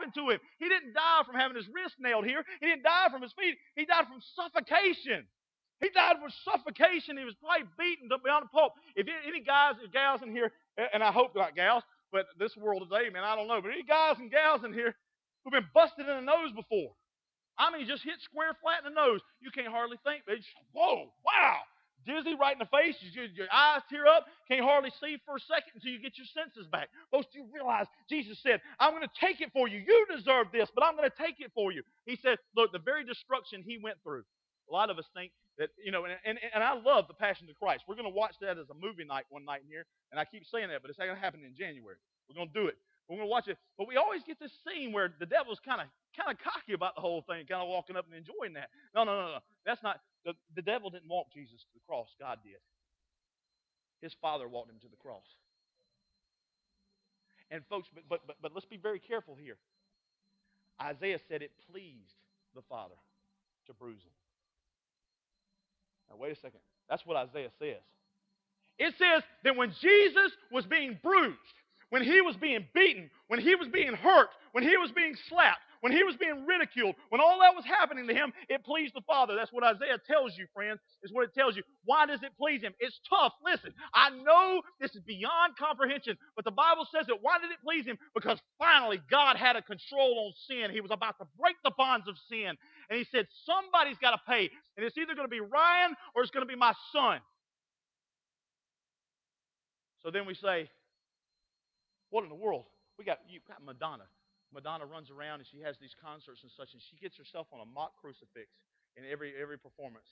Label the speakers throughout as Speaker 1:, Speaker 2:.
Speaker 1: happened to him. He didn't die from having his wrist nailed here. He didn't die from his feet. He died from suffocation. He died from suffocation. He was probably beaten beyond the pulp. If any guys or gals in here, and I hope not gals, but this world today, man, I don't know, but any guys and gals in here who've been busted in the nose before, I mean, just hit square flat in the nose. You can't hardly think. But whoa, wow. Dizzy right in the face. Your eyes tear up. Can't hardly see for a second until you get your senses back. Folks, do you realize Jesus said, I'm going to take it for you. You deserve this, but I'm going to take it for you. He said, look, the very destruction he went through. A lot of us think that, and I love The Passion of Christ. We're going to watch that as a movie night one night in here. And I keep saying that, but it's not going to happen in January. We're going to do it. We're going to watch it. But we always get this scene where the devil's kind of cocky about the whole thing, kind of walking up and enjoying that. No. That's not, the devil didn't walk Jesus to the cross. God did. His Father walked him to the cross. And folks, but let's be very careful here. Isaiah said it pleased the Father to bruise him. Now, wait a second. That's what Isaiah says. It says that when Jesus was being bruised, when he was being beaten, when he was being hurt, when he was being slapped, when he was being ridiculed, when all that was happening to him, it pleased the Father. That's what Isaiah tells you, friends, is what it tells you. Why does it please him? It's tough. Listen, I know this is beyond comprehension, but the Bible says that. Why did it please him? Because finally God had a control on sin. He was about to break the bonds of sin. And he said, somebody's got to pay. And it's either going to be Ryan or it's going to be my son. So then we say, what in the world? You've got Madonna. Madonna runs around and she has these concerts and such, and she gets herself on a mock crucifix in every performance.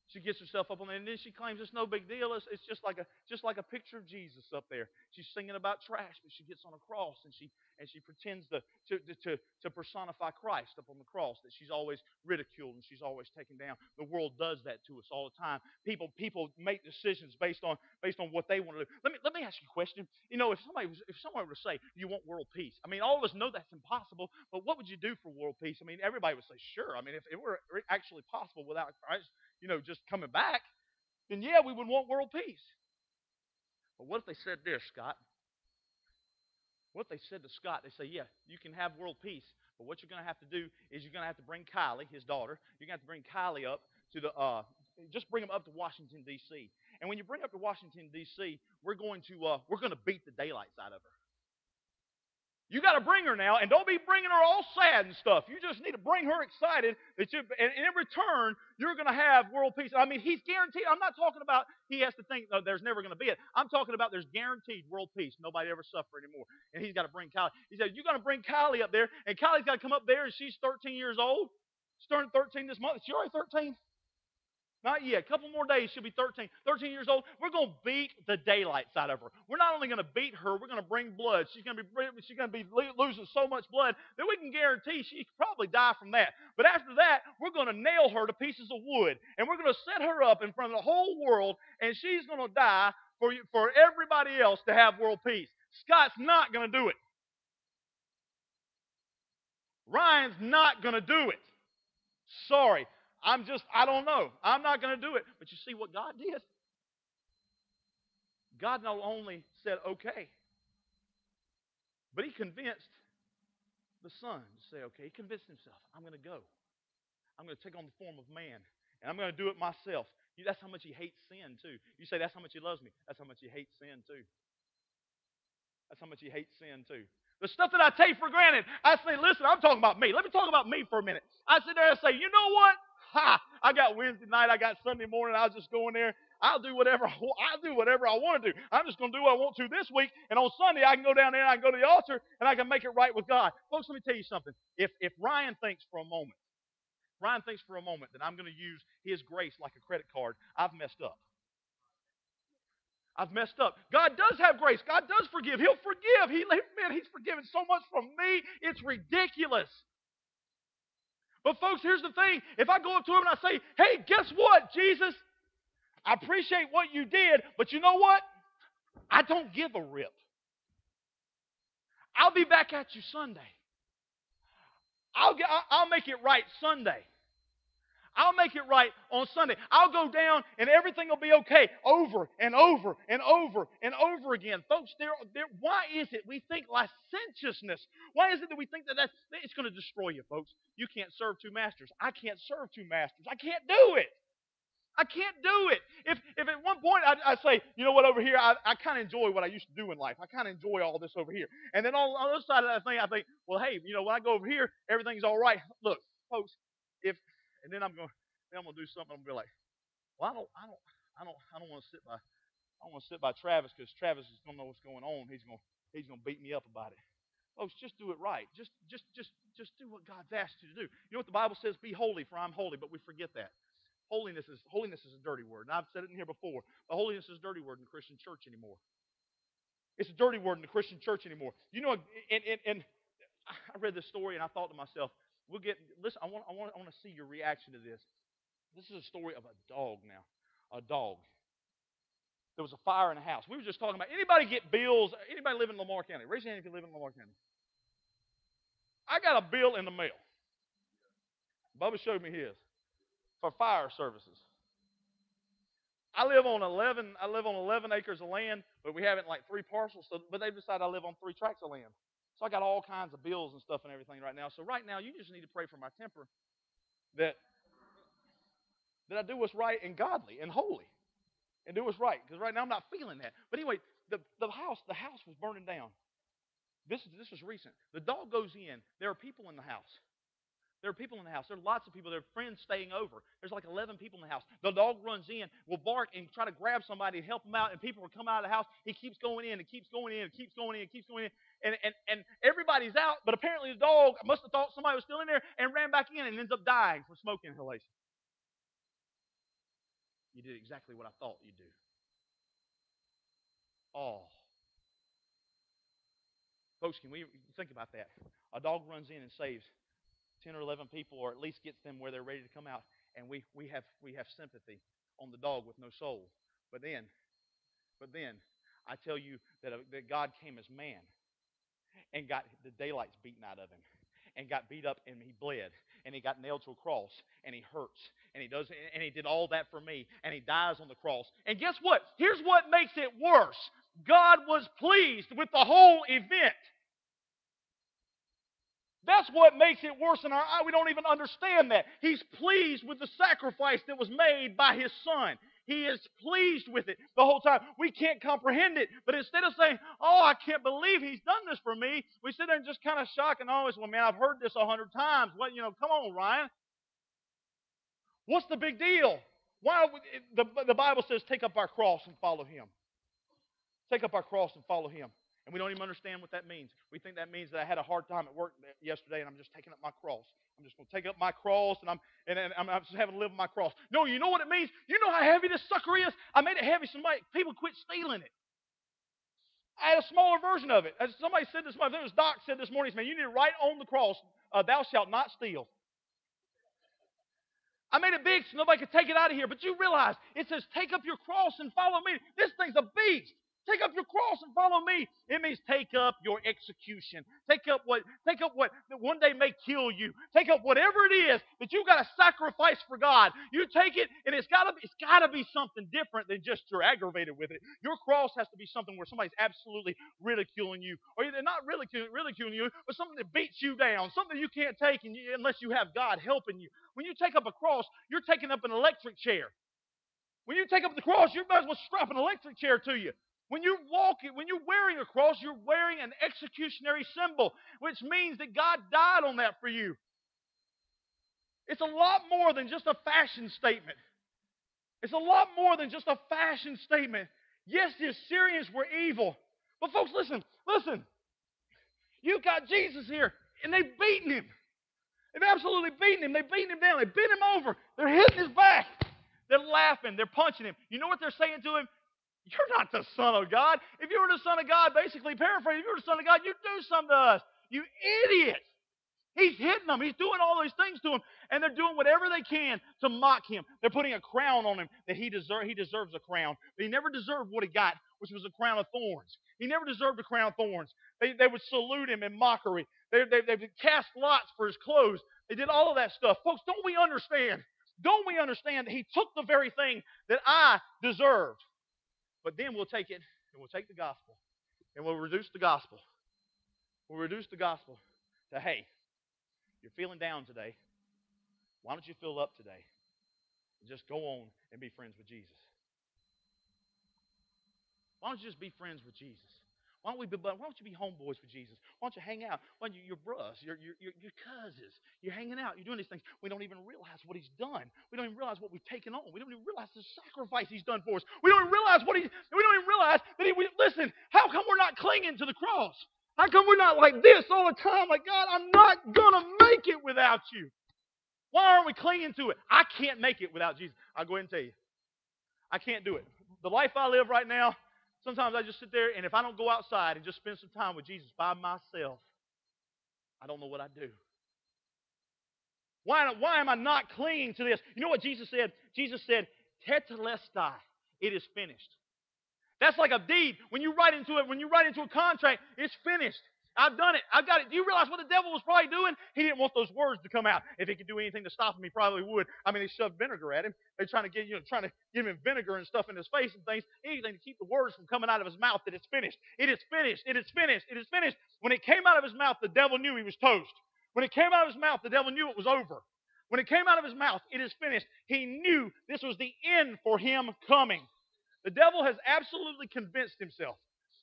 Speaker 1: She gets herself up on it, and then she claims it's no big deal. It's just like a picture of Jesus up there. She's singing about trash, but she gets on a cross and she pretends to personify Christ up on the cross. That she's always ridiculed and she's always taken down. The world does that to us all the time. People make decisions based on what they want to do. Let me ask you a question. If someone were to say, "You want world peace?" I mean, all of us know that's impossible. But what would you do for world peace? I mean, everybody would say, "Sure." I mean, if it were actually possible without Christ, just coming back, then yeah, we would want world peace. But what if they said this, Scott? What if they said to Scott, they say, yeah, you can have world peace, but what you're going to have to do is you're going to have to bring Kylie, his daughter, you're going to have to bring Kylie up to just bring them up to Washington, D.C. And when you bring up to Washington, D.C., we're going to beat the daylights out of her. You got to bring her now, and don't be bringing her all sad and stuff. You just need to bring her excited and in return, you're going to have world peace. I mean, he's guaranteed. I'm not talking about he has to think, there's never going to be it. I'm talking about there's guaranteed world peace. Nobody ever suffer anymore. And he's got to bring Kylie. He said, you're going to bring Kylie up there, and Kylie's got to come up there, and she's 13 years old. She's turning 13 this month. Is she already 13? Not yet. A couple more days, she'll be 13. 13 years old. We're going to beat the daylights out of her. We're not only going to beat her, we're going to bring blood. She's going to be losing so much blood that we can guarantee she could probably die from that. But after that, we're going to nail her to pieces of wood, and we're going to set her up in front of the whole world, and she's going to die for everybody else to have world peace. Scott's not going to do it. Ryan's not going to do it. Sorry. I don't know. I'm not going to do it. But you see what God did? God not only said, okay, but he convinced the Son to say, okay, he convinced himself, I'm going to go. I'm going to take on the form of man, and I'm going to do it myself. That's how much he hates sin, too. You say, that's how much he loves me. That's how much he hates sin, too. That's how much he hates sin, too. The stuff that I take for granted, I say, listen, I'm talking about me. Let me talk about me for a minute. I sit there and say, you know what? I got Wednesday night. I got Sunday morning. I'll just go in there. I'll do whatever I want to do. I'm just going to do what I want to this week. And on Sunday, I can go down there and I can go to the altar and I can make it right with God. Folks, let me tell you something. If Ryan thinks for a moment that I'm going to use his grace like a credit card, I've messed up. I've messed up. God does have grace. God does forgive. He'll forgive. He's forgiven so much from me, it's ridiculous. But folks, here's the thing. If I go up to him and I say, hey, guess what, Jesus? I appreciate what you did, but you know what? I don't give a rip. I'll be back at you Sunday. I'll make it right Sunday. I'll make it right on Sunday. I'll go down and everything will be okay over and over and over and over again. Folks, why is it we think licentiousness, why is it that we think that it's going to destroy you, folks? You can't serve two masters. I can't serve two masters. I can't do it. I can't do it. If at one point I say, you know what, over here, I kind of enjoy what I used to do in life. I kind of enjoy all this over here. And then on the other side of that thing, I think, well, hey, when I go over here, everything's all right. Look, folks, and then I'm gonna do something. I'm gonna be like, well, I don't want to sit by, I don't want to sit by Travis because Travis is gonna know what's going on. He's gonna beat me up about it. Folks, just do it right. Just do what God's asked you to do. You know what the Bible says? Be holy, for I'm holy. But we forget that. Holiness is a dirty word. And I've said it in here before. But holiness is a dirty word in the Christian church anymore. It's a dirty word in the Christian church anymore. And I read this story and I thought to myself, listen, I want to see your reaction to this. This is a story of a dog now. A dog. There was a fire in a house. We were just talking about, anybody get bills? Anybody live in Lamar County? Raise your hand if you live in Lamar County. I got a bill in the mail. Bubba showed me his for fire services. I live on 11 acres of land, but we have it in like 3 parcels. But they've decided I live on 3 tracts of land. So I got all kinds of bills and stuff and everything right now. So right now, you just need to pray for my temper that I do what's right and godly and holy and do what's right. Because right now I'm not feeling that. But anyway, the house was burning down. This was recent. The dog goes in. There are people in the house. There are people in the house. There are lots of people. There are friends staying over. There's like 11 people in the house. The dog runs in, will bark and try to grab somebody and help them out, and people will come out of the house. He keeps going in and keeps going in and keeps going in and keeps going in. And everybody's out, but apparently the dog must have thought somebody was still in there and ran back in and ends up dying from smoke inhalation. You did exactly what I thought you'd do. Oh. Folks, can we think about that? A dog runs in and saves 10 or 11 people, or at least gets them where they're ready to come out, and we have sympathy on the dog with no soul. But then I tell you that God came as man and got the daylights beaten out of him and got beat up and he bled and he got nailed to a cross and he hurts and he did all that for me and he dies on the cross. And guess what? Here's what makes it worse. God was pleased with the whole event. That's what makes it worse in our eye. We don't even understand that. He's pleased with the sacrifice that was made by his son. He is pleased with it the whole time. We can't comprehend it. But instead of saying, oh, I can't believe he's done this for me, we sit there and just kind of shock and always, well, man, I've heard this 100 times. Well, come on, Ryan. What's the big deal? Why the Bible says take up our cross and follow him. Take up our cross and follow him. And we don't even understand what that means. We think that means that I had a hard time at work yesterday and I'm just taking up my cross. I'm just going to take up my cross and I'm just having to live with my cross. No, you know what it means? You know how heavy this sucker is? I made it heavy so people quit stealing it. I had a smaller version of it. As somebody said this morning, Doc said this morning, man, you need to write on the cross, thou shalt not steal. I made it big so nobody could take it out of here. But you realize it says, take up your cross and follow me. This thing's a beast. Take up your cross and follow me. It means take up your execution. Take up what one day may kill you. Take up whatever it is that you've got to sacrifice for God. You take it, and it's got to be something different than just you're aggravated with it. Your cross has to be something where somebody's absolutely ridiculing you, or they're not ridiculing you, but something that beats you down, something you can't take unless you have God helping you. When you take up a cross, you're taking up an electric chair. When you take up the cross, you might as well strap an electric chair to you. When you're wearing a cross, you're wearing an executionary symbol, which means that God died on that for you. It's a lot more than just a fashion statement. It's a lot more than just a fashion statement. Yes, the Assyrians were evil. But folks, listen. You've got Jesus here, and they've beaten him. They've absolutely beaten him. They've beaten him down. They bent him over. They're hitting his back. They're laughing. They're punching him. You know what they're saying to him? You're not the Son of God. If you were the Son of God, basically paraphrasing, if you were the Son of God, you'd do something to us. You idiot. He's hitting them. He's doing all these things to him. And they're doing whatever they can to mock him. They're putting a crown on him that he deserves a crown. But he never deserved what he got, which was a crown of thorns. He never deserved a crown of thorns. They would salute him in mockery. They cast lots for his clothes. They did all of that stuff. Folks, don't we understand Don't we understand that he took the very thing that I deserved? But then we'll take it and we'll take the gospel and we'll reduce the gospel. We'll reduce the gospel to, hey, you're feeling down today. Why don't you fill up today? And just go on and be friends with Jesus. Why don't you just be friends with Jesus? Why don't you be homeboys with Jesus? Why don't you hang out? Why don't you, your bros, your cousins, you're hanging out, you're doing these things. We don't even realize what he's done. We don't even realize what we've taken on. We don't even realize the sacrifice he's done for us. We don't even realize we don't even realize that listen, how come we're not clinging to the cross? How come we're not like this all the time? Like, God, I'm not going to make it without you. Why aren't we clinging to it? I can't make it without Jesus. I'll go ahead and tell you. I can't do it. The life I live right now, sometimes I just sit there, and if I don't go outside and just spend some time with Jesus by myself, I don't know what I do. Why am I not clinging to this? You know what Jesus said? Jesus said, Tetelestai, it is finished. That's like a deed. When you write into a contract, it's finished. I've done it. I've got it. Do you realize what the devil was probably doing? He didn't want those words to come out. If he could do anything to stop him, he probably would. I mean, they shoved vinegar at him. They're trying to give him vinegar and stuff in his face and things. Anything to keep the words from coming out of his mouth that it's finished. It is finished. It is finished. It is finished. When it came out of his mouth, the devil knew he was toast. When it came out of his mouth, the devil knew it was over. When it came out of his mouth, it is finished. He knew this was the end for him coming. The devil has absolutely convinced himself.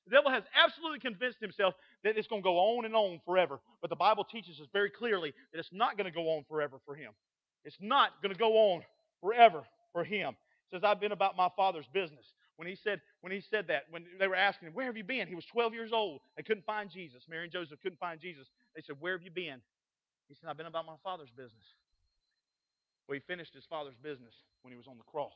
Speaker 1: The devil has absolutely convinced himself that it's going to go on and on forever. But the Bible teaches us very clearly that it's not going to go on forever for him. It's not going to go on forever for him. It says, I've been about my Father's business. When he said that, when they were asking him, where have you been? He was 12 years old. They couldn't find Jesus. Mary and Joseph couldn't find Jesus. They said, where have you been? He said, I've been about my Father's business. Well, he finished his Father's business when he was on the cross.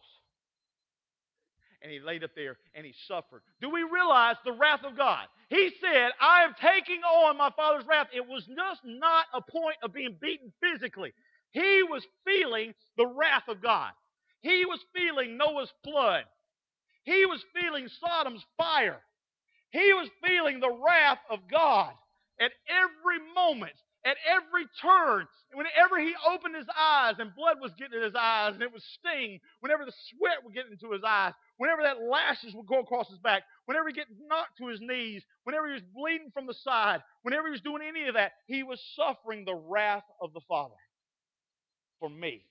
Speaker 1: And he laid up there and he suffered. Do we realize the wrath of God? He said, I am taking on my Father's wrath. It was just not a point of being beaten physically. He was feeling the wrath of God. He was feeling Noah's flood. He was feeling Sodom's fire. He was feeling the wrath of God at every moment, at every turn. Whenever he opened his eyes and blood was getting in his eyes and it was sting, whenever the sweat would get into his eyes, whenever that lashes would go across his back, whenever he get knocked to his knees, whenever he was bleeding from the side, whenever he was doing any of that, he was suffering the wrath of the Father for me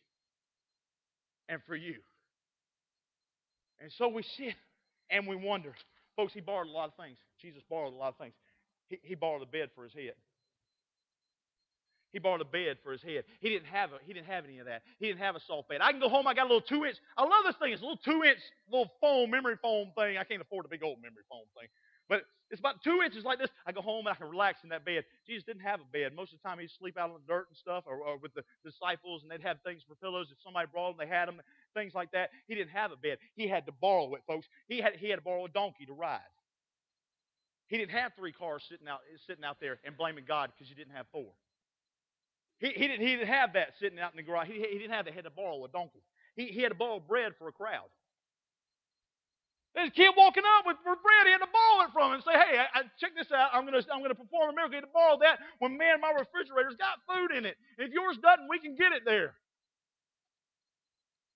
Speaker 1: and for you. And so we sit and we wonder. Folks, he borrowed a lot of things. Jesus borrowed a lot of things. He borrowed a bed for his head. He borrowed a bed for his head. He didn't have any of that. He didn't have a soft bed. I can go home. I got a little 2-inch. I love this thing. It's a little 2-inch little memory foam thing. I can't afford a big old memory foam thing, but it's about 2 inches like this. I go home and I can relax in that bed. Jesus didn't have a bed. Most of the time he'd sleep out on the dirt and stuff, or with the disciples, and they'd have things for pillows. If somebody brought them, they had them, things like that. He didn't have a bed. He had to borrow it, folks. He had to borrow a donkey to ride. He didn't have 3 cars sitting out there and blaming God because you didn't have 4. He didn't have that sitting out in the garage. He didn't have that. He had to borrow a donkey. He had to borrow bread for a crowd. There's a kid walking up with bread. He had to borrow it from him and say, "Hey, check this out. I'm gonna perform a miracle." He had to borrow that when my refrigerator's got food in it. And if yours doesn't, we can get it there.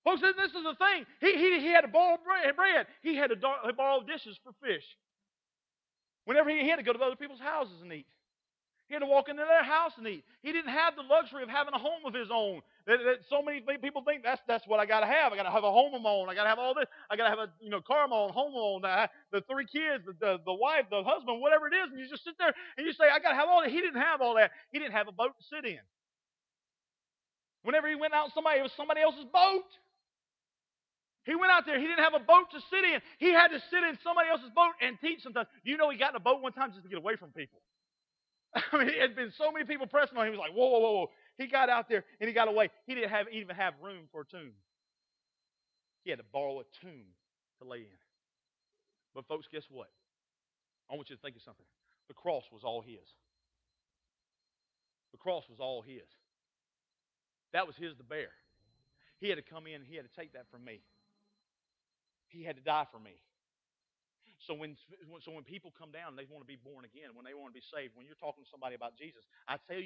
Speaker 1: Folks, this is the thing. He had to borrow bread. He had to borrow dishes for fish. Whenever he had to go to other people's houses and eat. He had to walk into their house and eat. He didn't have the luxury of having a home of his own. That so many people think that's what I got to have. I got to have a home of my own. I got to have all this. I got to have a car of my own, home of my own, the 3 kids, the wife, the husband, whatever it is. And you just sit there and you say, I got to have all that. He didn't have all that. He didn't have a boat to sit in. Whenever he went out, it was somebody else's boat. He went out there. He didn't have a boat to sit in. He had to sit in somebody else's boat and teach sometimes. You know, he got in a boat one time just to get away from people. I mean, it had been so many people pressing on him. He was like, whoa, whoa, whoa, whoa. He got out there and he got away. He didn't even have room for a tomb. He had to borrow a tomb to lay in. But folks, guess what? I want you to think of something. The cross was all his. The cross was all his. That was his to bear. He had to come in and he had to take that from me. He had to die for me. So when people come down and they want to be born again, when they want to be saved, when you're talking to somebody about Jesus, I tell you,